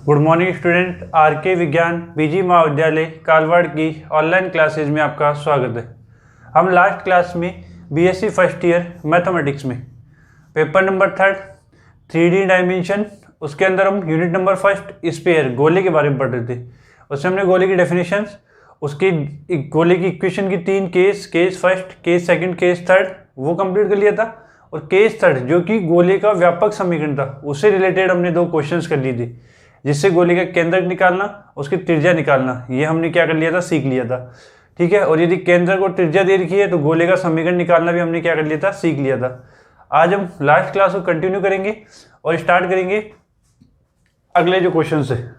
Good morning student. R K विज्ञान PG महाविद्यालय कालवाड़ की ऑनलाइन क्लासेज में आपका स्वागत है। हम लास्ट क्लास में बीएससी फर्स्ट ईयर मैथमेटिक्स में पेपर नंबर 3 3D डायमेंशन, उसके अंदर हम यूनिट नंबर 1 स्फीयर गोले के बारे में पढ़ रहे थे। उसमें हमने गोले की डेफिनेशंस, उसकी गोले की इक्वेशन की 3 case first, case second, case third वो कंप्लीट कर लिया था। और केस थर्ड जो कि गोले का व्यापक समीकरण था, उससे रिलेटेड हमने 2 क्वेश्चंस कर लिए थे, जिससे गोले का केंद्र निकालना, उसकी त्रिज्या निकालना, ये हमने क्या कर लिया था, सीख लिया था। ठीक है। और यदि केंद्र को त्रिज्या दे रखी है तो गोले का समीकरण निकालना भी हमने क्या कर लिया था, सीख लिया था। आज हम लास्ट क्लास को कंटिन्यू करेंगे और स्टार्ट करेंगे अगले जो क्वेश्चन है।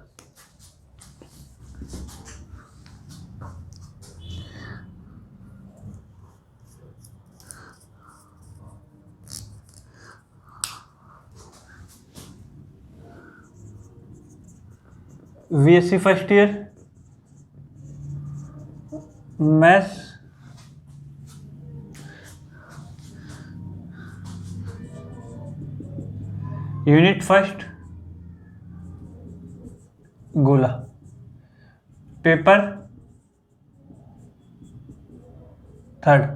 BSc first year maths unit first गोला, पेपर 3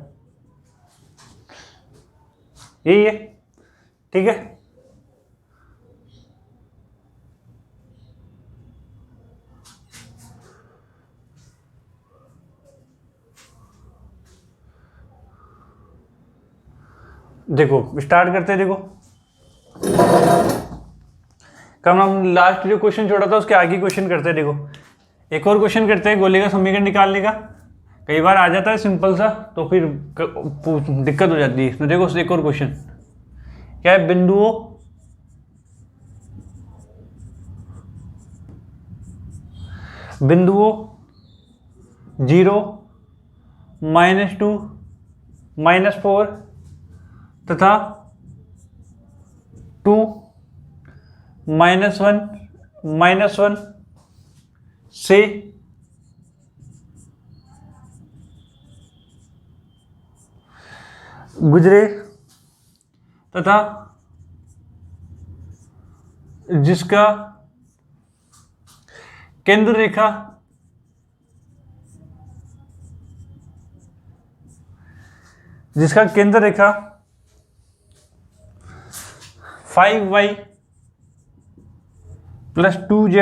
यही है। ठीक है। देखो स्टार्ट करते हैं। देखो कम हम लास्ट जो क्वेश्चन छोड़ा था उसके आगे क्वेश्चन करते हैं। देखो एक और क्वेश्चन करते हैं गोले का समीकरण निकालने का। कई बार आ जाता है सिंपल सा, तो फिर दिक्कत हो जाती है। तो देखो एक और क्वेश्चन क्या है, बिंदुओं -0, -2, -4 तथा 2, -1, -1 से गुजरे तथा जिसका केंद्र रेखा रेखा 5y + 2z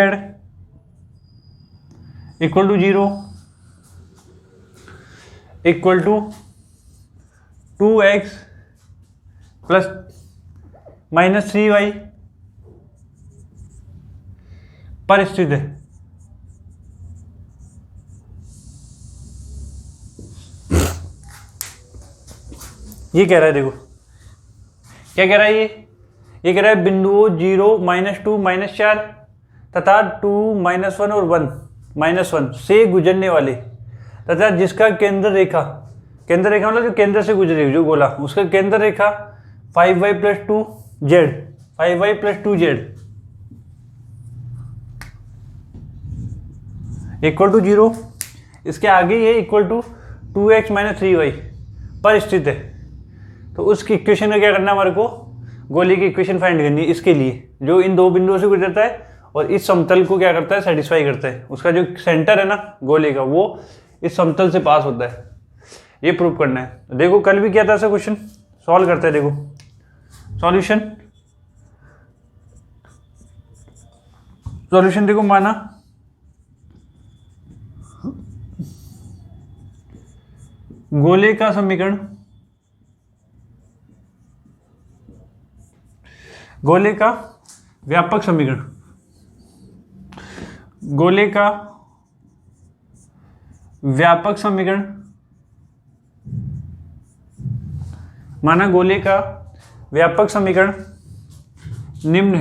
= 0 = 2x + -3y पर स्थित है। ये कह रहा है, देखो क्या कह रहा है, ये कह रहा है बिंदुओं 0, -2, -4 तथा 2, -1 और 1, -1 से गुजरने वाले तथा जिसका केंद्र रेखा मतलब जो केंद्र से गुजरेगी जो गोला, उसका केंद्र रेखा 5y + 2z 5y + 2z = 0। इसके आगे ये = 2x - 3y पर स्थित है। तो उसकी इक्वेशन में क्या करना है, हमारे को गोले की इक्वेशन फाइंड करनी है। इसके लिए जो इन 2 बिंदुओं से गुजरता है और इस समतल को क्या करता है, सेटिस्फाई करता है। उसका जो सेंटर है ना गोले का, वो इस समतल से पास होता है। ये प्रूव करना है। देखो कल भी किया था ऐसा क्वेश्चन, सॉल्व करते हैं। देखो सॉल्यूशन देखो, माना गोले का समीकरण, गोले का व्यापक समीकरण, गोले का व्यापक समीकरण, माना गोले का व्यापक समीकरण निम्न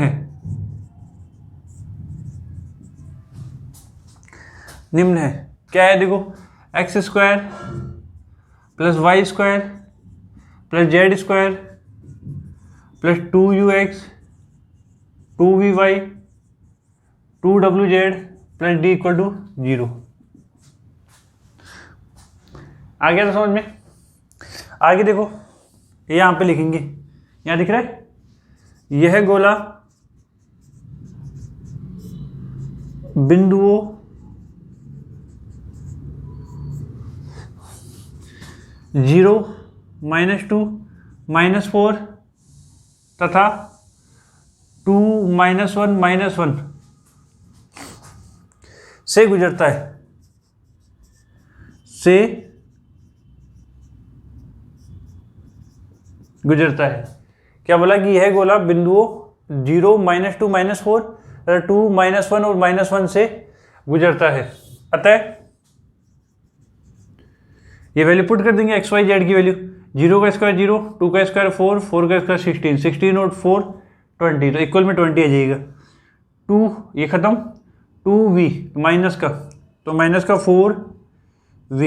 है। क्या है, देखो x² + y² + z² + 2ux 2vy 2wz + d = 0। आ गया था समझ में। आगे देखो यहाँ पे लिखेंगे, यहाँ दिख रहा है, यह गोला बिंदुओं जीरो, -2, -4 तथा 2, -1, -1 से गुजरता है, से गुजरता है। क्या बोला कि यह गोला बिंदुओं 0, -2, -4 तथा 2, -1 और -1 से गुजरता है। अतः ये वैल्यू पुट कर देंगे एक्स वाई जेड की वैल्यू। 0 का स्क्वायर 0, 2 का स्क्वायर 4, 4 का स्क्वायर 16, 16 और 4 20, तो इक्वल में 20 आ जाएगा। 2 ये खत्म, 2v माइनस का, तो माइनस का 4v,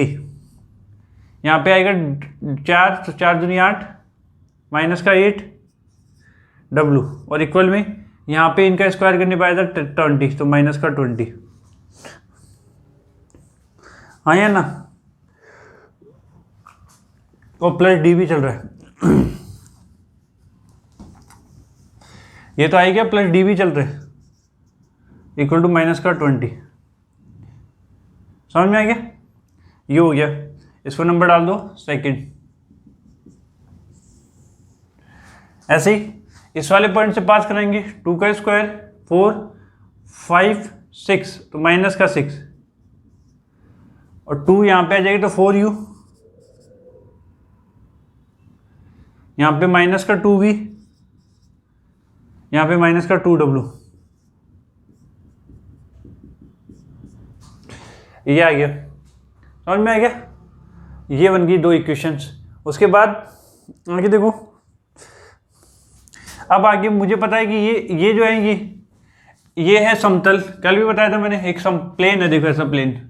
यहाँ पे आएगा 4, तो 4 दूनी 8, माइनस का 8w, और इक्वल में यहाँ पे इनका स्क्वायर करने पाया था 20, तो माइनस का 20। हाँ या ना, और प्लस डी भी चल रहा है ये तो आएगा प्लस डी भी चल रहा है, इक्वल टू माइनस का 20। समझ में आ गया? ये हो गया, इसको नंबर डाल दो सेकंड। ऐसे ही इस वाले पॉइंट से पास कराएंगे, 2 का स्क्वायर 4, 5, 6, तो माइनस का 6, और 2 यहाँ पे आ जाएगी तो 4u, यहाँ पे माइनस का 2v, यहाँ पे माइनस का 2w, ये आ गया। समझ में आ गया? ये बन गई 2 इक्वेशंस। उसके बाद आगे देखो, अब आगे मुझे पता है कि ये जो है ये है समतल। कल भी बताया था मैंने, एक प्लेन है, देखो ऐसा प्लेन,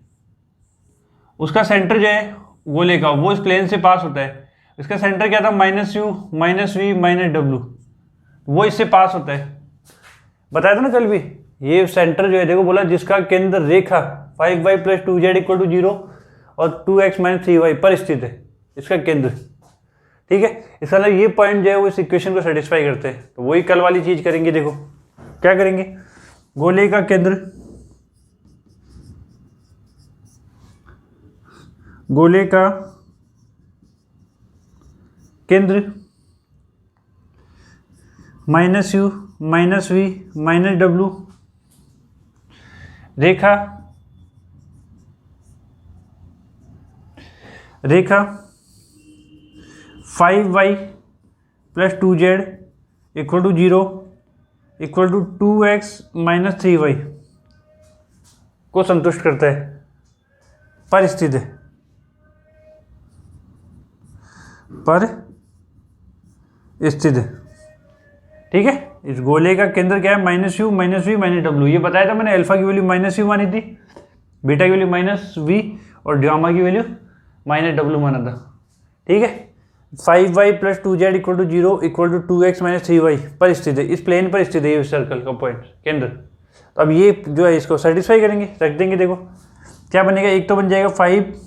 उसका सेंटर जो है गोले का वो इस प्लेन से पास होता है। इसका सेंटर क्या था? -u, -v, -w, वो इससे पास होता है। बताया था ना कल भी, ये सेंटर जो है देखो, बोला जिसका केंद्र रेखा 5y + 2z = 0 और 2x - 3y पर स्थित है, इसका केंद्र। ठीक है, इसका मतलब ये पॉइंट जो है वो इस इक्वेशन को सेटिस्फाई करते हैं। तो वही कल वाली चीज करेंगे। देखो क्या करेंगे, गोले का केंद्र, गोले का केंद्र -u, -v, -w, रेखा 5y + 2z = 0 = 2x - 3y को संतुष्ट करता है, पर स्थित है, पर स्थित है। ठीक है, इस गोले का केंद्र क्या है? -u, -v, -w। ये बताया था मैंने, अल्फा की वैल्यू -u मानी थी, बीटा की वैल्यू -v और गामा की वैल्यू -w माना था। ठीक है, 5y + 2z = 0 = 2x - 3y पर स्थित है, इस प्लेन पर स्थित है ये सर्कल का पॉइंट केंद्र। तो अब ये जो है इसको सेटिस्फाई करेंगे, रख देंगे। देखो क्या बनेगा, एक तो बन जाएगा 5w,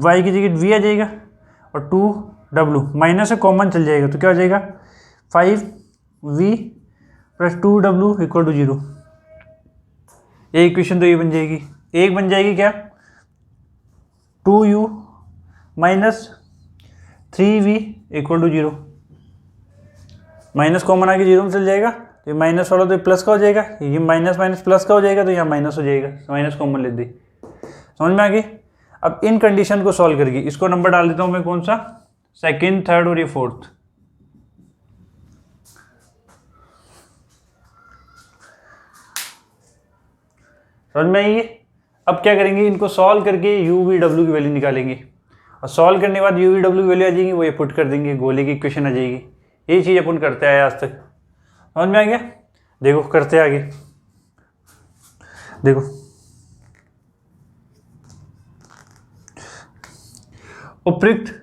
y की जगह v आ जाएगा, और 2w माइनस से कॉमन चल जाएगा, तो क्या हो जाएगा 5v + 2w = 0। ये इक्वेशन तो ये बन जाएगी। एक बन जाएगी क्या, 2u - 3v = 0, माइनस कॉमन आके 0 में चल जाएगा, तो ये माइनस वाला तो ये प्लस का हो जाएगा, ये माइनस माइनस प्लस का हो जाएगा, तो यहाँ माइनस हो जाएगा, माइनस कॉमन ले दी। समझ में आ गई? अब इन कंडीशन को सॉल्व करके इसको नंबर डाल देता हूं मैं, कौन सा, सेकंड, थर्ड और ये फोर्थ। समझ में आई? अब क्या करेंगे, इनको सॉल्व करके u v w की वैल्यू निकालेंगे, और सॉल्व करने के बाद u v w की वैल्यू आ जाएगी, वो ये पुट कर देंगे, गोले की इक्वेशन आ जाएगी। यही चीज अपन करते आए आज तक। समझ में आ गया? देखो करते आगे, देखो उपयुक्त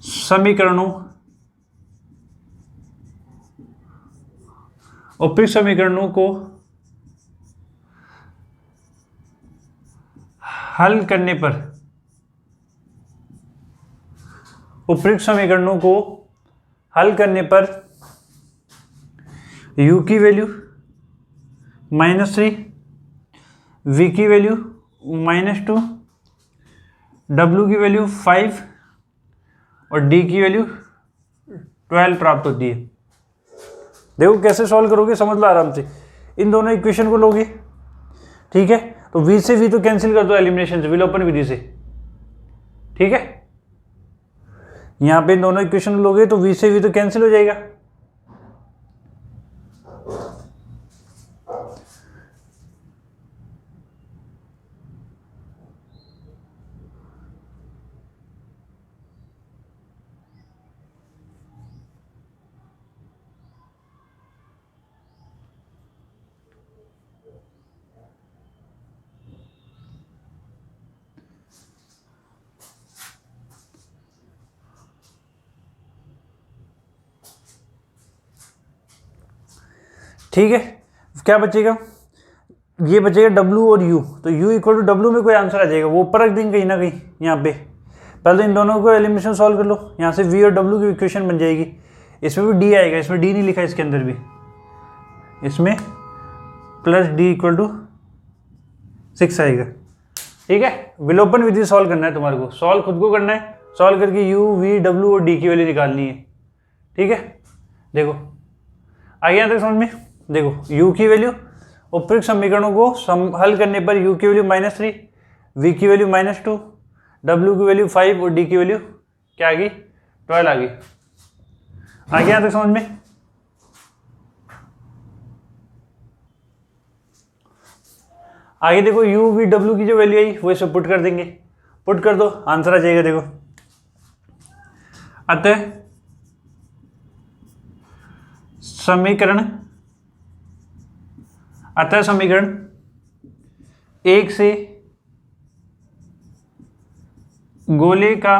समीकरणों को हल करने पर, उपयुक्त समीकरणों को हल करने पर u की वैल्यू -3, v की वैल्यू -2, w की वैल्यू 5 और d की वैल्यू 12 प्राप्त होती है। देखो कैसे सॉल्व करोगे, समझ लो आराम से। इन दोनों इक्वेशन को लोगे, ठीक है, तो v से v तो कैंसिल कर दो एलिमिनेशन से, विलोपन विधि से, ठीक है। यहां पे इन दोनों इक्वेशन लोगे तो v से v तो कैंसिल हो जाएगा। ठीक है, क्या बचेगा, ये बचेगा W और U, तो U इक्वल टू W में कोई आंसर आ जाएगा, वो ऊपर रख देंगे कहीं ना कहीं। यहाँ पे पहले इन दोनों को एलिमिनेशन सॉल्व कर लो, यहाँ से V और W की इक्वेशन बन जाएगी। इसमें भी D आएगा, इसमें D नहीं लिखा इसके अंदर भी, इसमें प्लस D इक्वल टू 6 आएगा, ठीक है। विलोपन विधि सॉल्व करना है तुम्हारे को, सॉल्व खुद को करना है, सॉल्व करके U, V, W और D की वैल्यू निकालनी है, ठीक है। देखो आ गया तक समझ में। देखो u की वैल्यू, उपयुक्त समीकरणों को हल करने पर u की वैल्यू -3, v की वैल्यू -2, w की वैल्यू 5 और d की वैल्यू क्या आ गई, 12 आ गई। आ गया तक समझ में। आगे देखो u, v, w की जो वैल्यू आई वो इसे पुट कर देंगे, पुट कर दो, आंसर आ जाएगा। देखो अतः समीकरण 1 से गोले का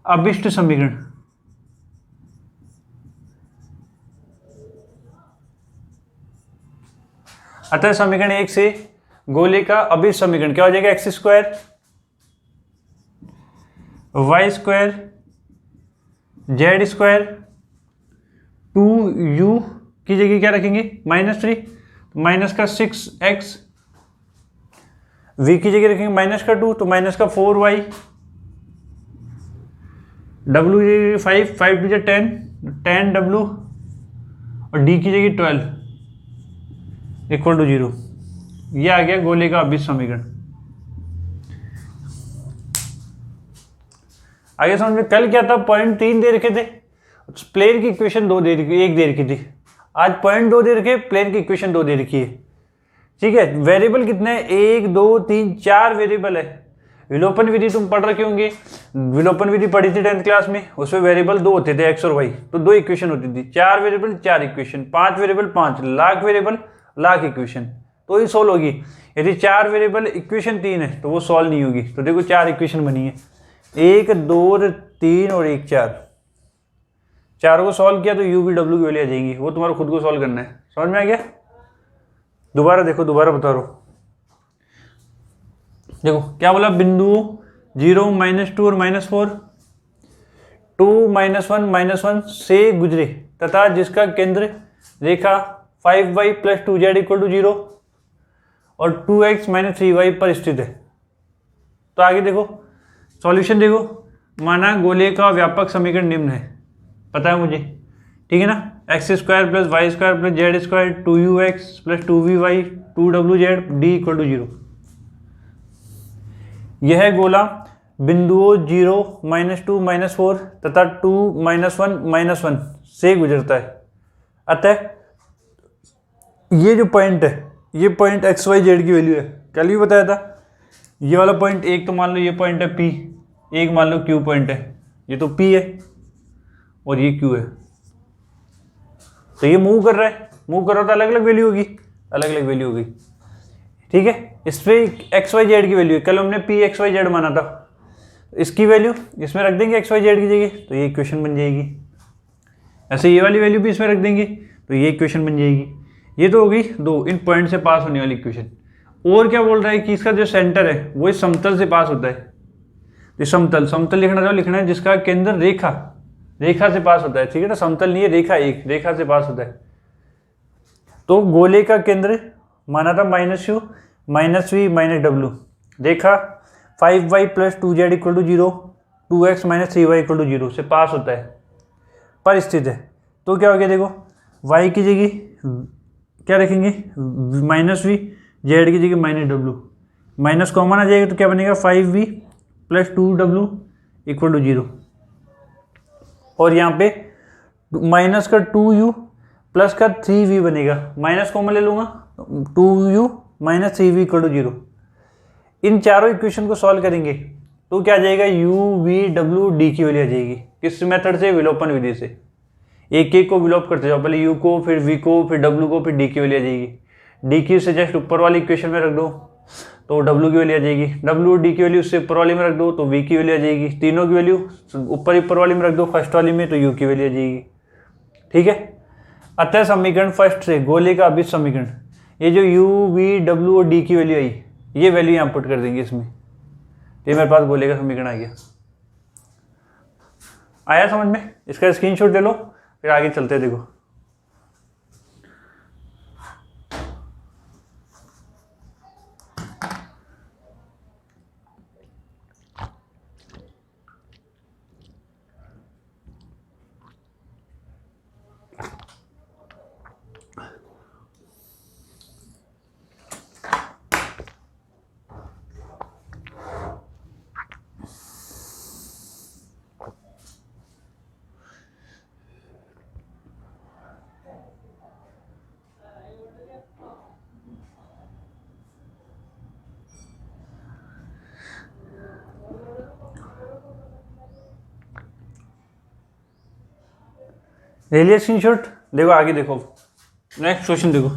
अभिष्ट समीकरण अतः समीकरण 1 से गोले का अभिष्ट समीकरण क्या हो जाएगा, x² y² z² 2u की जगह क्या रखेंगे, -3, माइनस का 6x, v की जगह रखेंगे -2 तो -4y, w की जगह 5, 5 टू 10, 10w और d की जगह 12 इक्वल टू 0। ये आ गया गोले का अभिष्ट समीकरण। आगे समझ में। कल क्या था, पॉइंट 3 दे रखे थे, प्लेन की इक्वेशन 2 दे रखी, 1 दे रखी थी। आज पॉइंट 2 दे रखे, प्लेन की इक्वेशन 2 दे रखी है, ठीक है। वेरिएबल कितने हैं, 1 2 3 4 वेरिएबल है। विलोपन विधि तुम पढ़ रखे होंगे, विलोपन विधि पढ़ी थी 10th क्लास में, उसमें वेरिएबल 2 होते थे, x और y, तो 2 इक्वेशन होती थी। 4 variable 4 equation, 5 variable 5, lakh variable lakh equation, तो ये सोल्व होगी। यदि 4 वेरिएबल इक्वेशन 3 है तो वो सॉल्व नहीं होगी। तो देखो 4 इक्वेशन बनी है, 1 2 3 और 1 4, चारों को सॉल्व किया तो u v w की वैल्यू आ जाएंगी, वो तुम्हारा खुद को सॉल्व करना है। समझ में आ गया। दोबारा देखो, दोबारा बता रहा हूं। देखो क्या बोला, बिंदुओं 0 -2 और -4 2 -1 -1 से गुजरे तथा जिसका केंद्र रेखा 5y + 2z = 0 और 2x - 3y पर स्थित है। तो आगे देखो सॉल्यूशन, देखो माना गोले का व्यापक समीकरण निम्न है, पता है मुझे, ठीक है ना। x² + y² + z² 2ux + 2vy 2wz d = 0। यह गोला बिंदुओं 0 -2 -4 तथा 2 -1 -1 से गुजरता है। अतः ये जो पॉइंट है, ये पॉइंट x y z की वैल्यू है, कल भी बताया था। ये वाला पॉइंट एक तो मान लो ये पॉइंट है P, एक मान लो Q पॉइंट है, ये तो P है और ये Q है। तो ये मूव कर रहा है, मूव कर रहा था, अलग अलग वैल्यू होगी, अलग अलग वैल्यू होगी, ठीक है। इस पे एक्स वाई जेड की वैल्यू है, कल हमने पी एक्स वाई जेड माना था, इसकी वैल्यू इसमें रख देंगे एक्स वाई जेड की जगह, तो ये इक्वेशन बन जाएगी। ऐसे ये वाली वैल्यू भी इसमें रख देंगे तो ये इक्वेशन बन जाएगी। ये तो हो गई दो इन पॉइंट से पास होने वाली इक्वेशन। और क्या बोल रहा है कि इसका जो सेंटर है वो इस समतल से पास होता है। तो समतल, समतल लिखना जो लिखना है जिसका केंद्र रेखा रेखा से पास होता है, ठीक है ना, समतल नहीं है, रेखा एक रेखा से पास होता है। तो गोले का केंद्र माना था -u -v -w, देखा 5y + 2z = 0, 2x - 3y = 0 से पास होता है, पर स्थित है। तो क्या हो गया, देखो y की जगह क्या रखेंगे -v, z की जगह -w, माइनस कॉमन आ जाएगा तो क्या बनेगा 5v + 2w = 0। और यहाँ पे माइनस का 2u प्लस का 3v बनेगा, माइनस कॉमन ले लूंगा 2u - 3v = 0। इन चारों इक्वेशन को सॉल्व करेंगे तो क्या आ जाएगा, u v w d की वैल्यू आ जाएगी। किस मेथड से, विलोपन विधि से। एक एक को विलोप करते जाओ, पहले u को, फिर v को, फिर w को, फिर d की वैल्यू आ जाएगी। d की से जस्ट ऊपर वाली इक्वेशन में रख दो तो w की वैल्यू आ जाएगी, w और d की वैल्यू उससे ऊपर वाली में रख दो तो v की वैल्यू आ जाएगी। तीनों की वैल्यू ऊपर वाली में रख दो फर्स्ट वाली में तो u की वैल्यू आ जाएगी, ठीक है। अतः समीकरण फर्स्ट से गोले का अभिन्न समीकरण, ये जो u v w और d की वैल्यू आई, ये वैल्यू यहाँ पुट कर देंगे इसमें, ये मेरे पास गोले का समीकरण आ गया। आया समझ में? इसका स्क्रीनशॉट ले लो, फिर आगे चलते देखो। रेलिए स्क्रीनशॉट देखो, आगे देखो, नेक्स्ट क्वेश्चन देखो।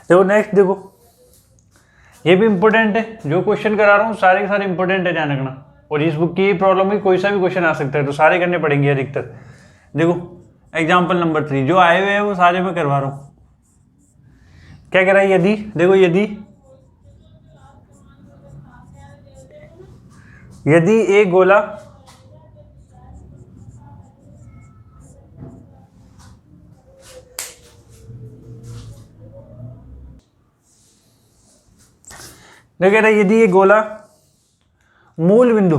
देखो नेक्स्ट देखो, ये भी इंपॉर्टेंट है, जो क्वेश्चन करा रहा हूँ सारे के सारे इंपॉर्टेंट है, ध्यान रखना। और इस बुक की प्रॉब्लम में कोई सा भी क्वेश्चन आ सकता है, तो सारे करने पड़ेंगे अधिकतर। देखो एग्जाम्पल नंबर 3 जो आए हुए हैं वो सारे मैं करवा रहा हूँ। क्या कह रहा है, यदि देखो यदि एक गोला कह रहा है यदि ये गोला मूल बिंदु,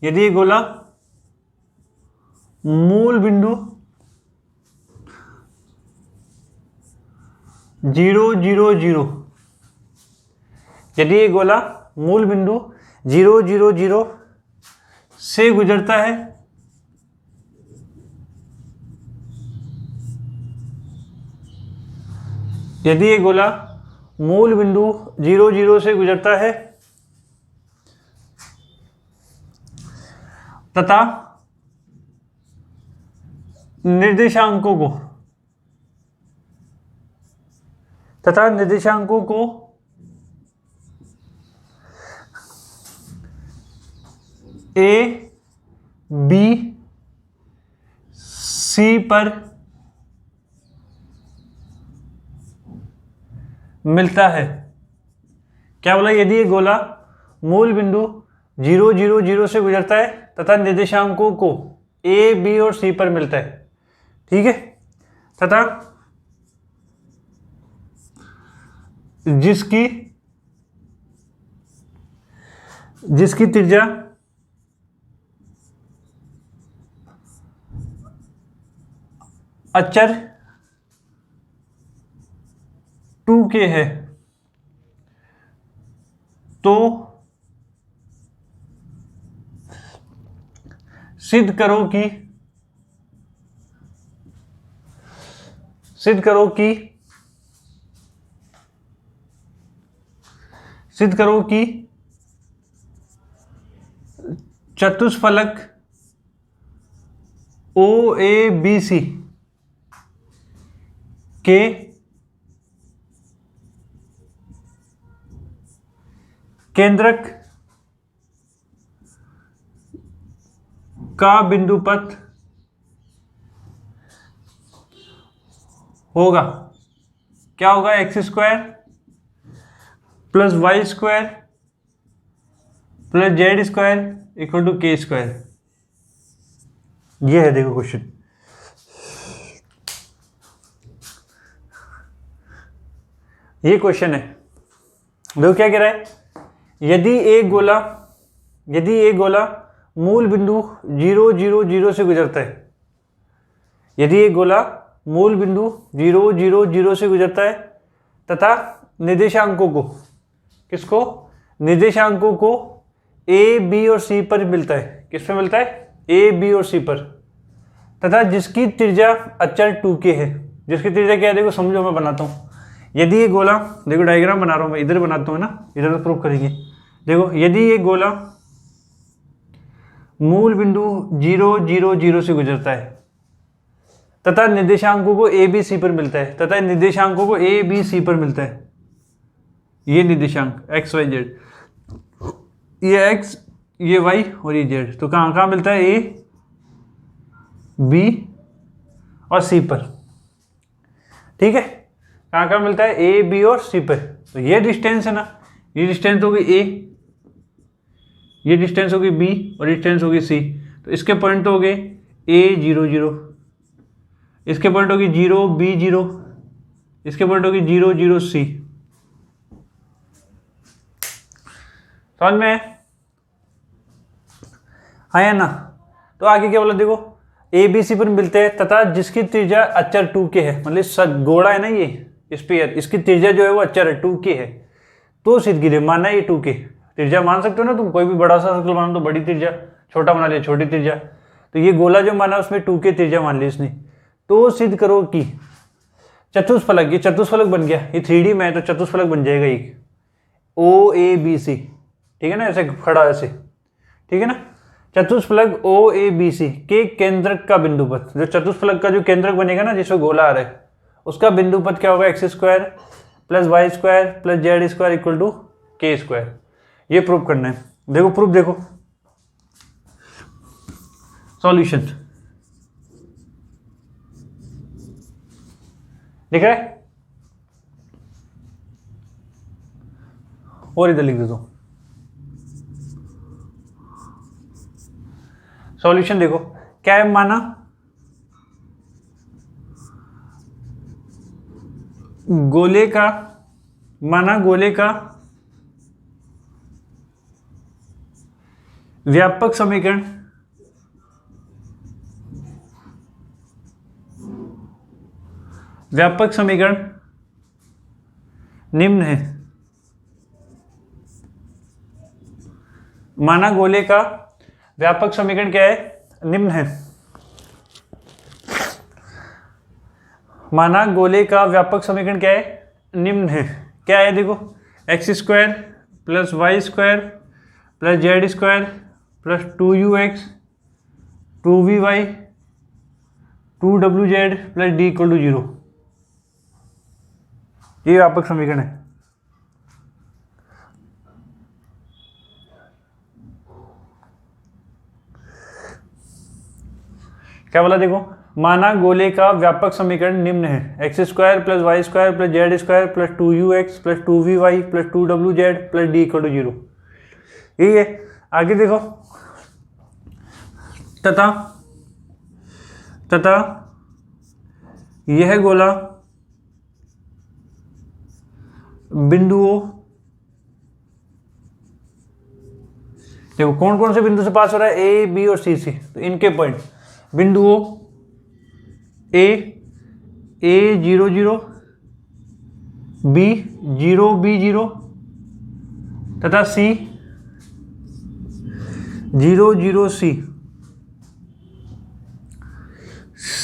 यदि ये गोला मूल बिंदु 0 0 0, यदि ये गोला मूल बिंदु 0 0 0 से गुजरता है यदि ये गोला मूल बिंदु 0 0 से गुजरता है तथा निर्देशांकों को A B C पर मिलता है। क्या बोला, यदि ये गोला मूल बिंदु 0 0 0 से गुजरता है तथा निर्देशांकों को A B और C पर मिलता है, ठीक है, तथा जिसकी त्रिज्या अचर 2k है, तो सिद्ध करो कि चतुष्फलक OABC के केंद्रक का बिंदुपथ होगा, क्या होगा, x² plus y² plus z² equal to k²। ये है देखो क्वेश्चन। ये क्वेश्चन है, देखो क्या कह रहा है, यदि एक गोला मूल बिंदु 0 0 0 से गुजरता है, यदि एक गोला मूल बिंदु 0 0 0 से गुजरता है तथा निर्देशांकों को A, B और C पर मिलता है, किस पे मिलता है, A, B और C पर, तथा जिसकी त्रिज्या अचर 2k है। जिसकी त्रिज्या क्या है देखो, समझो मैं बनाता हूँ। यदि ये गोला, देखो डायग्राम बना रहा हूँ मैं, इधर बनाता हूँ ना, इधर तो प्रूफ करेंगे। देखो यदि ये गोला मूल बिंदु 0 0 0 से गुजरता है तथा निर्देशांकों को A, B, C पर मिलता है, ये निर्देशांक x, y, z, ये x, ये y और ये z, तो कहाँ मिलता है, A, B और C पर, ठीक है, कहाँ मिलता है, A, B और C पर। तो ये डिस्टेंस है ना, ये डिस्टेंस होगी A, ये डिस्टेंस होगी B और डिस्टेंस होगी C। तो इसके पॉइंट तो हो गए A 0 0, इसके पॉइंट होगी 0 B 0, इसके पॉइंट होगी 0 0 C। समझ में आया ना। तो आगे क्या बोला देखो, A B C पर मिलते हैं तथा जिसकी त्रिज्या अचर 2k है, मतलब गोला है ना ये स्फीयर, इसकी त्रिज्या जो है वो अचर है 2k है, तो सिद्ध गिरे, माना ये 2k त्रिज्या मान सकते हो ना तुम, कोई भी बड़ा सा सर्कल मानो तो बड़ी त्रिज्या, छोटा बना लिया छोटी त्रिज्या, तो ये गोला जो माना उसमें 2k त्रिज्या मान ली इसने। तो सिद्ध करो कि चतुष्फलक, ये चतुष्फलक बन गया, ये 3D में है तो चतुष्फलक बन जाएगा एक OABC, ठीक है ना, ऐसे खड़ा ऐसे, ठीक है ना, चतुष्फलक OABC के केंद्रक का बिंदुपथ, जो चतुष्फलक का जो केंद्रक बनेगा ना जिसमें गोला आ रहा है, उसका बिंदुपथ क्या होगा, x² plus y² plus z² equal to k²। ये प्रूव करना है। देखो प्रूफ देखो, सॉल्यूशन दिख रहा है, और इधर लिख देता हूं सॉल्यूशन। देखो क्या है, माना गोले का व्यापक समीकरण निम्न है। माना गोले का व्यापक समीकरण क्या है, निम्न है। माना गोले का व्यापक समीकरण क्या है, निम्न है। क्या है देखो, x² plus y² plus z² plus 2ux 2vy 2wz plus d equal to 0, ये व्यापक समीकरण है। क्या बोला देखो, माना गोले का व्यापक समीकरण निम्न है, x² plus y² plus z² plus 2ux plus 2vy plus 2wz plus d equal to 0, यही है। आगे देखो, तथा यह गोला बिंदुओं, देखो कौन कौन से बिंदु से पास हो रहा है, A, B और C से, तो इनके पॉइंट बिंदुओं A 0 0, B 0 B 0, तथा C 0 0 C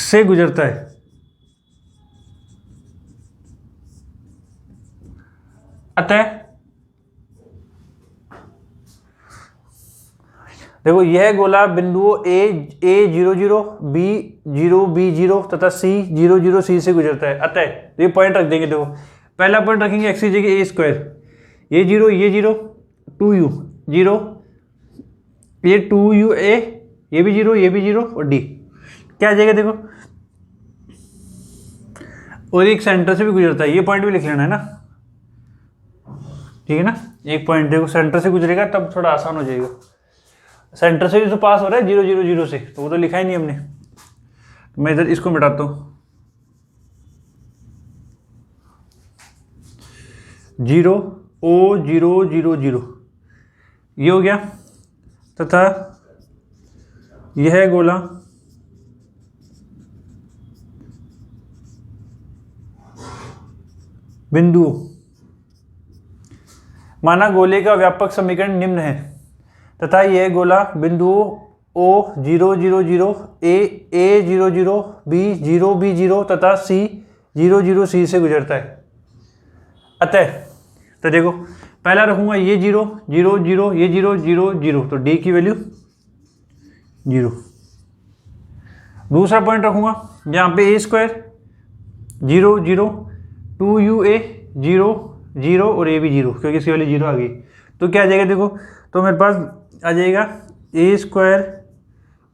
से गुजरता है। अतः देखो यह गोला बिंदुओं A 0 0 B 0 B 0 तथा C 0 0 C से गुजरता है। अतः ये पॉइंट रख देंगे। देखो पहला पॉइंट रखेंगे x की जगह a स्क्वायर, ये 0 2u 0, ये 2u a, ये भी 0 ये भी 0 और d क्या आ जाएगा देखो, और एक सेंटर से भी गुजरता है। ये पॉइंट भी लिख लेना है ना, ठीक है ना। एक पॉइंट देखो सेंटर से गुजरेगा तब थोड़ा आसान हो जाएगा। सेंटर से भी तो पास हो रहा है 0 0 0 से, तो वो तो लिखा ही नहीं हमने। तो मैं इधर इसको मिटाता हूँ। 0 O 0 0 0 ये हो गया, तथा यह गोला बिंदुओं, माना गोले का व्यापक समीकरण निम्न है तथा यह गोला बिंदुओं O 0 0 0 A 0 0 B 0 B 0 तथा C 0 0 C से गुजरता है। अतः तो देखो पहला रखूंगा ये 0 0 0, ये 0 0 0, तो D की वैल्यू 0। दूसरा पॉइंट रखूंगा यहाँ पे a स्क्वायर 0 0 2u a 0 0 और a भी 0, क्योंकि इसकी वैल्यू 0 आ गई। तो क्या आ जाएगा देखो, तो मेरे पास आ जाएगा a square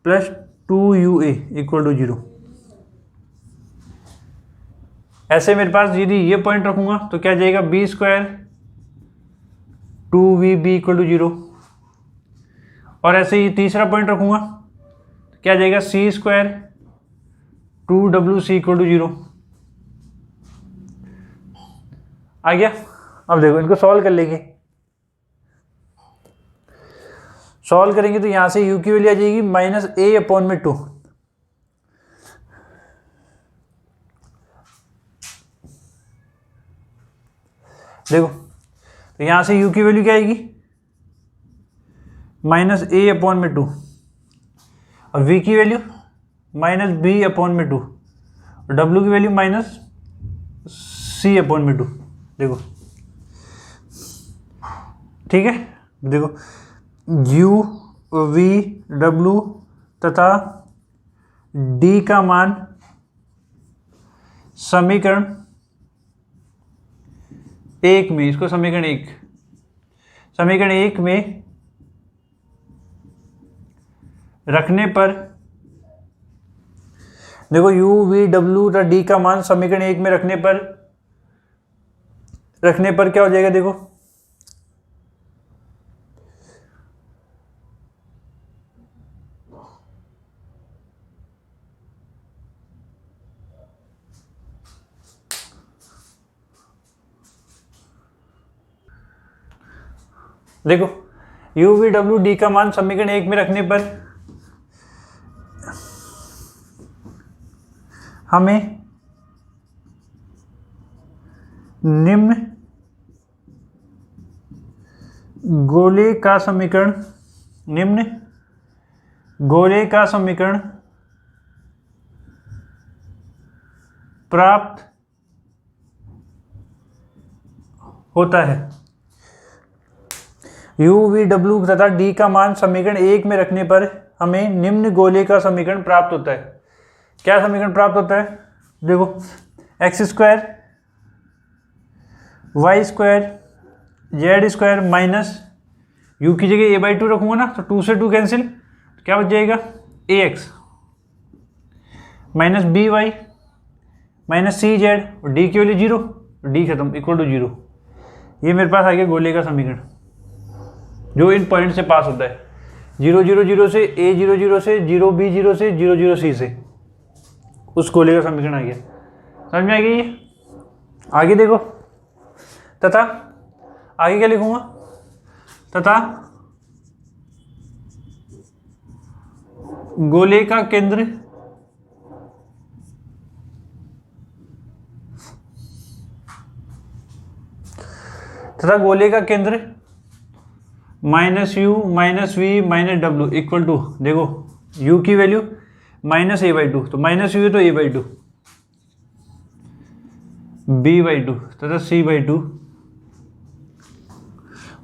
plus 2u a equal to 0। ऐसे मेरे पास यदि ये पॉइंट रखूंगा तो क्या आ जाएगा b square 2vb equal to 0। और ऐसे ही तीसरा पॉइंट रखूंगा तो क्या आ जाएगा c square 2wc equal to 0 आ गया। अब देखो इनको सॉल्व कर लेंगे। सॉल्व करेंगे तो यहां से u की वैल्यू आ जाएगी -a/2। देखो तो यहां से u की वैल्यू क्या आएगी -a/2 और v की वैल्यू -b/2 और w की वैल्यू -c/2। देखो ठीक है, देखो u v w तथा d का मान समीकरण 1 में, इसको समीकरण 1 में रखने पर, देखो u v w तथा d का मान समीकरण 1 में रखने पर क्या हो जाएगा देखो, देखो u v w d का मान समीकरण 1 में रखने पर हमें निम्न गोले का समीकरण प्राप्त होता है। u v w तथा d का मान समीकरण 1 में रखने पर हमें निम्न गोले का समीकरण प्राप्त होता है। क्या समीकरण प्राप्त होता है देखो, x square y square z square minus u की जगह a/2 रखूंगा ना, तो 2 से 2 कैंसिल, तो क्या बच जाएगा ax minus b y minus c z और d की वैल्यू 0, d खत्म इक्वल टू 0। ये मेरे पास आ गया गोले का समीकरण जो इन पॉइंट से पास होता है। 0 0 0 से a 0 0 से 0 b 0 से 0 0 c से, उस गोले का समीकरण आ गया। समझ में आ गई ये? आगे देखो, तथा आगे क्या लिखूंगा, तथा गोले का केंद्र minus u minus v minus डब्ल्यू इक्वल टू, देखो u की वैल्यू माइनस a/2, तो माइनस यू है तो a/2, b/2 तथा c/2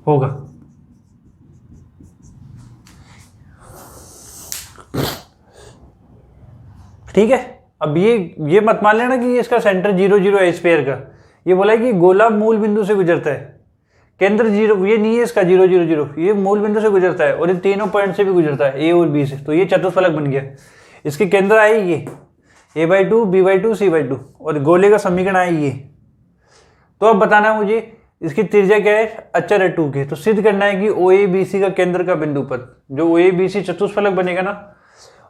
होगा। ठीक है, अब ये मत मान लेना कि इसका सेंटर 0 0 है स्फीयर का। ये बोला है कि गोला मूल बिंदु से गुजरता है, केंद्र 0, ये नहीं है इसका 0 0 0, ये मूल बिंदु से गुजरता है और इन तीनों पॉइंट से भी गुजरता है, ए और बी से। तो ये चतुष्फलक बन गया। इसके केंद्र आए ये a/2 b/2 c/2 और गोले का समीकरण आए ये। तो अब बताना है मुझे इसकी त्रिज्या क्या है, अचर है 2 के। तो सिद्ध करना है कि OABC का केंद्र का बिंदु पद, जो OABC चतुष्फलक बनेगा ना,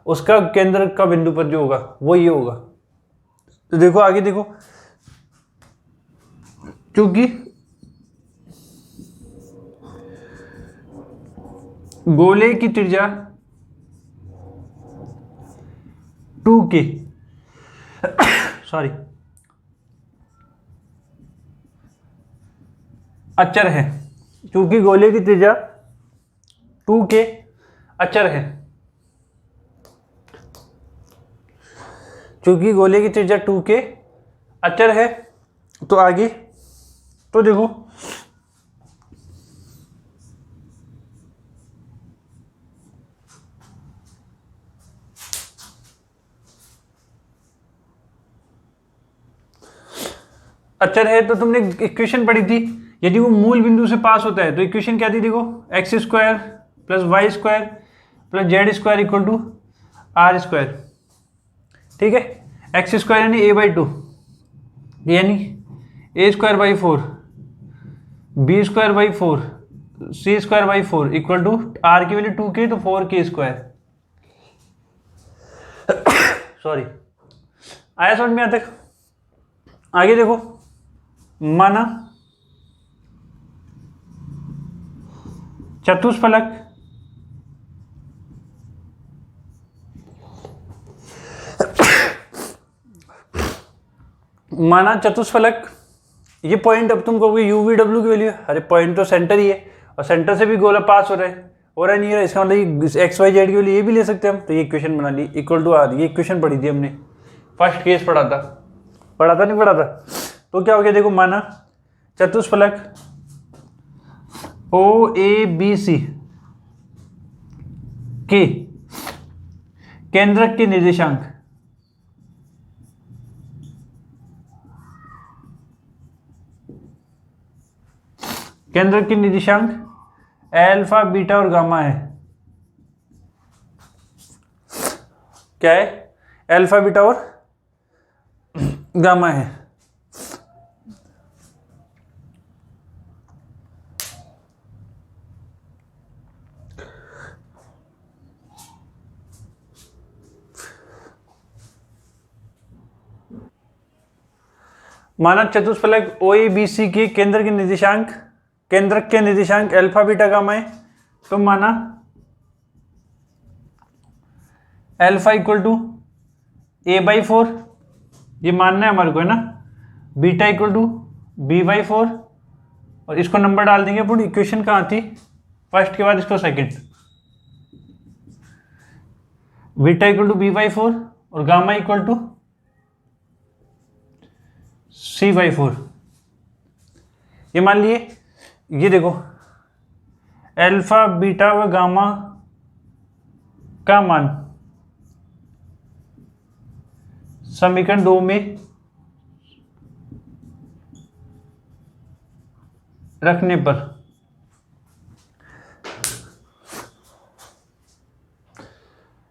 उसका केंद्र का बिंदु पद जो होगा वो ये होगा। तो देखो आगे देखो, क्योंकि गोले की त्रिज्या 2 के सॉरी अचर है, क्योंकि गोले की त्रिज्या 2 के अचर है, क्योंकि गोले की त्रिज्या 2 के अचर है। तो आगे तो देखो अचर है तो तुमने इक्वेशन पढ़ी थी, यदि वो मूल बिंदु से पास होता है तो इक्वेशन क्या थी, देखो x² plus y² plus z² equal to r²। ठीक है, x² यानी a/2 यानी a²/4 b²/4 c²/4 equal to r की वैल्यू 2k तो 4k²। सॉरी, आया समझ में? आता आगे देखो, माना चतुष्फलक ये पॉइंट, अब तुम कहोगे UVW की वैल्यू, अरे पॉइंट तो सेंटर ही है और सेंटर से भी गोला पास हो रहा है नहीं हो रहा है, इसका मतलब XYZ की वैल्यू ये भी ले सकते हैं हम। तो ये इक्वेशन बना ली इक्वल टू R। ये इक्वेशन पढ़ी थी हमने, फर्स्ट केस पढ़ा था नहीं पढ़ा था। तो क्या हो गया, देखो माना चतुष्फलक OABC के केंद्रक के निर्देशांक अल्फा बीटा और गामा है। क्या है? अल्फा बीटा और गामा है। मानक चतुष्फलक OABC के केंद्रक के निर्देशांक अल्फा बीटा गामा है। तो माना अल्फा इक्वल टू a/4, ये मानना है हमारे को, है ना। बीटा इक्वल टू b/4 और इसको नंबर डाल देंगे। पूरी इक्वेशन कहाँ थी, फर्स्ट के बाद इसको second. Beta equal to b/4 और गामा इक्वल टू c/4। ये मान लिए, ये देखो अल्फा बीटा व गामा का मान समीकरण 2 में रखने पर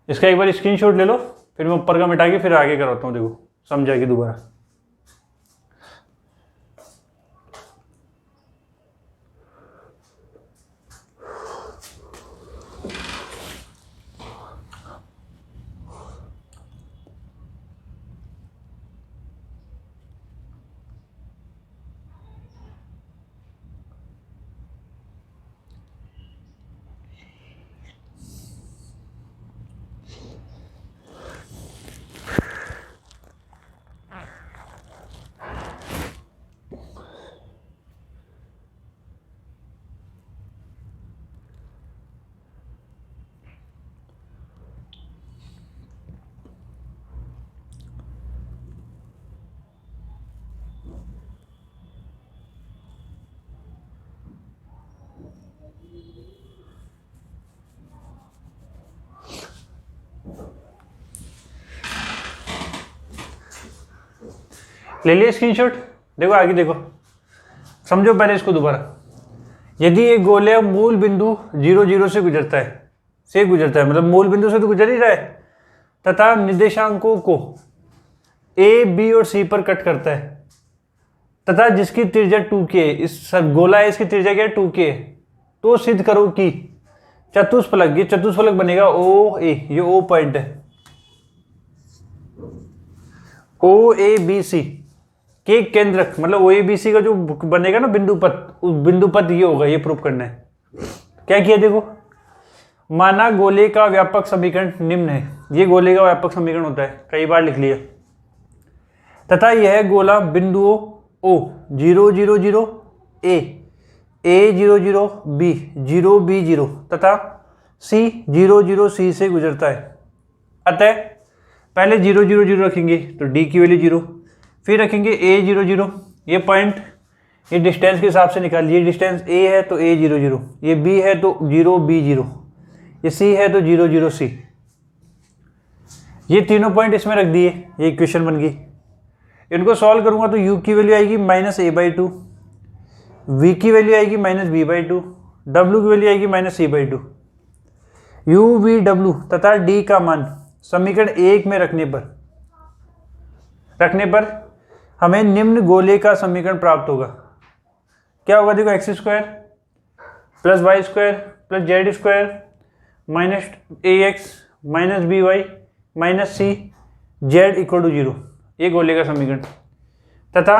इसका एक बार स्क्रीनशॉट ले लो, फिर मैं ऊपर का मिटा के फिर आगे कराता हूँ। देखो समझाएगी दोबारा। ले लिया स्क्रीनशॉट। देखो आगे देखो, समझो पहले इसको दोबारा। यदि एक गोले मूल बिंदु 0 0 से गुजरता है, मतलब मूल बिंदु से तो गुजर ही रहा है, तथा निर्देशांकों को ए बी और सी पर कट करता है, तथा जिसकी त्रिज्या 2k है, इस गोला है इसकी त्रिज्या क्या है 2k है, तो सिद्ध करो कि चतुष्फलक, ये चतुष्फलक बनेगा ओ ए, ये ओ पॉइंट है, ओ ए बी सी के केंद्रक, मतलब ओ ए बी सी का जो बनेगा ना बिंदुपथ, उस बिंदुपथ ये होगा, ये प्रूफ करना है। क्या किया देखो, माना गोले का व्यापक समीकरण निम्न है, ये गोले का व्यापक समीकरण होता है, कई बार लिख लिया, तथा यह गोला बिंदुओं ओ 0 0 0 ए 0 0 बी 0 b 0 तथा सी 0 0 सी से गुजरता है। अतः पहले 0 0 0 रखेंगे तो डी की वैल्यू 0, फिर रखेंगे a 0 0, ये पॉइंट ये डिस्टेंस के हिसाब से निकाल लीजिए, डिस्टेंस a है तो a 0 0, ये b है तो 0 b 0, ये c है तो 0 0 c, ये तीनों पॉइंट इसमें रख दिए, ये इक्वेशन बन गई। इनको सॉल्व करूंगा तो u की वैल्यू आएगी -a/2, v की वैल्यू आएगी -b/2, w की वैल्यू आएगी -c/2। u v w तथा d का मान समीकरण 1 में रखने पर हमें निम्न गोले का समीकरण प्राप्त होगा। क्या होगा देखो, x² + y² + z² -ax -by -c z = 0, ये गोले का समीकरण, तथा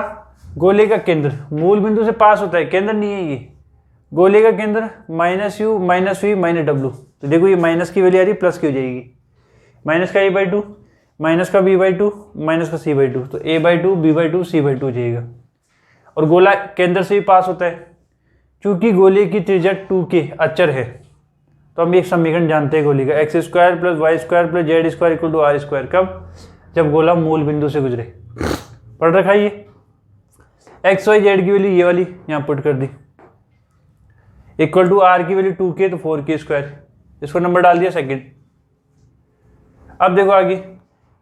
गोले का केंद्र मूल बिंदु से पास होता है, केंद्र नहीं है ये, गोले का केंद्र -u -v -w, तो देखो ये माइनस की वैल्यू आ रही प्लस की हो जाएगी, माइनस का a/2 माइनस का b/2 माइनस का c/2, तो a/2 b/2 c/2 हो जाएगा। और गोला केंद्र से भी पास होता है, चूंकि गोले की त्रिज्या 2k अचर है, तो हम एक समीकरण जानते हैं गोले का, x² + y² + z² = r², कब, जब गोला मूल बिंदु से गुजरे। पढ़ रखा है ये, x y z की वैल्यू ये वाली यहाँ पुट कर दी, इक्वल टू r की वैल्यू 2k तो 4k², इसको नंबर डाल दिया सेकंड। अब देखो आगे,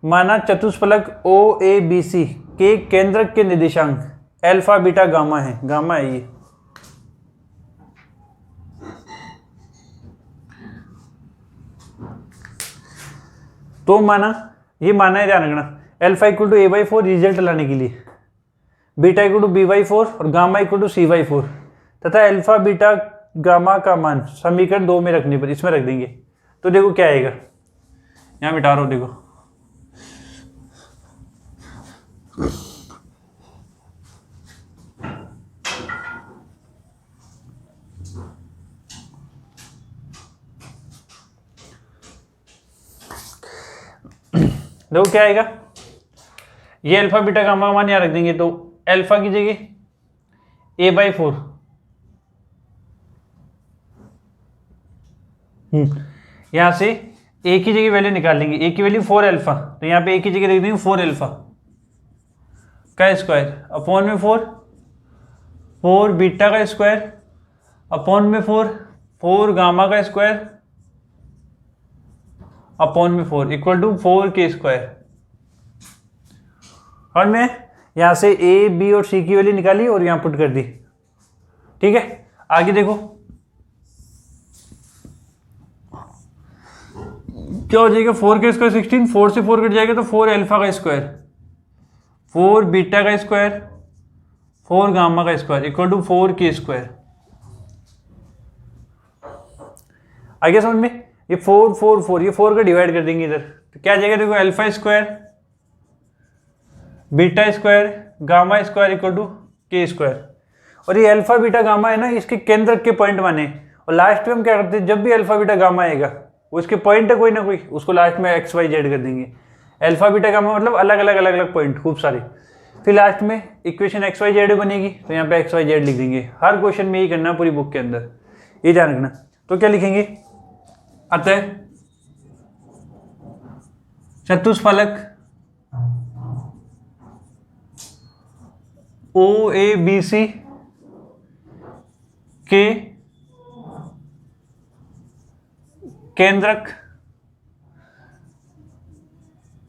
माना चतुष्फलक ओ ए बी सी के केंद्रक के निर्देशांक अल्फा बीटा गामा है, गामा है ये, तो माना ये माना है, ध्यान रखना, अल्फा = a/4 रिजल्ट लाने के लिए, बीटा = b/4 और गामा = c/4, तथा अल्फा बीटा गामा का मान समीकरण 2 में रखने पर इसमें रख देंगे, तो देखो क्या आएगा, यहाँ मिटा रहा हूँ देखो, देखो क्या आएगा, ये अल्फा बीटा गामा मान यहाँ रख देंगे, तो अल्फा की जगह a/4, यहाँ से a की जगह वैल्यू निकाल लेंगे, a की वैल्यू 4 अल्फा, तो यहाँ पे a की जगह रख देंगे 4 अल्फा का स्क्वायर अपॉन में 4 बीटा का स्क्वायर अपॉन में 4 गामा का स्क्वायर अपॉन में 4 इक्वल टू 4k²। और मैं यहाँ से a b और c की वैल्यू निकाली और यहाँ पुट कर दी, ठीक है। आगे देखो क्या हो जाएगा, 4k² 16, 4 से 4 कट जाएगा तो 4 अल्फा का स्क्वायर, 4 बीटा का स्क्वायर, 4 गामा का स्क्वायर इक्वल टू 4k²। आगे समझ में, ये 4 4 4, ये 4 का डिवाइड कर देंगे इधर, तो क्या आ जाएगा देखो, अल्फा² बीटा² गामा² इक्वल टू k²। और ये अल्फा बीटा गामा है ना, इसके केंद्र के पॉइंट माने, और लास्ट में हम क्या करते हैं, जब भी अल्फा बीटा गामा आएगा वो इसके पॉइंट है कोई ना कोई, उसको लास्ट में x y z कर देंगे। अल्फा बीटा गामा मतलब अलग अलग पॉइंट खूब सारे, फिर लास्ट में इक्वेशन x y z बनेगी, तो यहाँ पे x y z लिख देंगे। हर क्वेश्चन में यही करना पूरी बुक के अंदर, ये ध्यान रखना। तो क्या लिखेंगे, अतः चतुष्फलक ओ ए बी सी के केंद्रक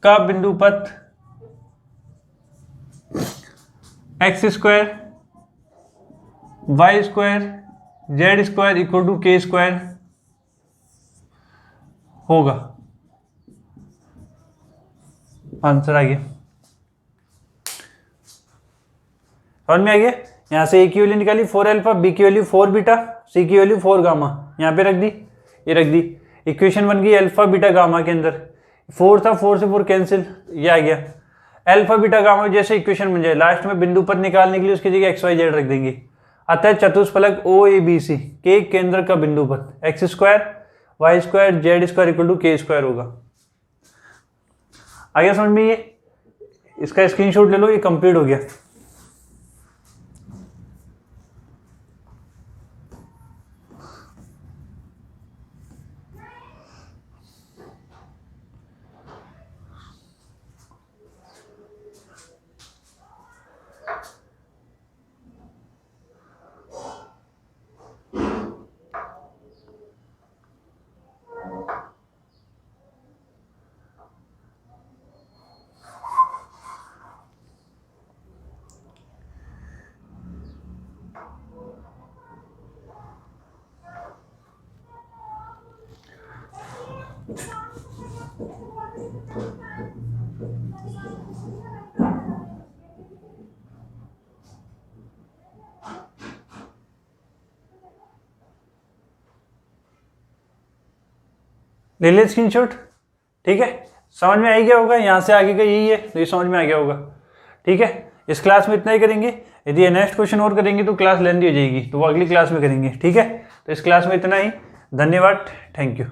का बिंदुपथ x square y square z square equal to k square होगा। आंसर आ गया, समझ में आ गया। यहाँ से ए की वैल्यू निकाली 4 अल्फा, बी की वैल्यू 4 बीटा, सी की वैल्यू 4 गामा, यहाँ पे रख दी, ये रख दी। इक्वेशन बन गई अल्फा बीटा गामा के अंदर 4 था, 4 से 4 कैंसिल, ये आ गया। अल्फा बीटा गामा जैसे इक्वेशन बन जाए, लास्ट में बिंदु पद निकालने के लिए उसकी जगह एक्स वाई जेड रख देंगे। अतः चतुष्फलक ओ ए बी सी के केंद्र का बिंदु पद x square y square z square equal to k square होगा। आ गया समझ में, ये इसका स्क्रीनशॉट ले लो, ये कंप्लीट हो गया। ले ले स्क्रीनशॉट, ठीक है। समझ में आ गया होगा, यहाँ से आगे का यही है, तो ये समझ में आ गया होगा, ठीक है। इस क्लास में इतना ही करेंगे, यदि ये नेक्स्ट क्वेश्चन और करेंगे तो क्लास लेंदी हो जाएगी, तो वो अगली क्लास में करेंगे, ठीक है। तो इस क्लास में इतना ही, धन्यवाद, थैंक यू।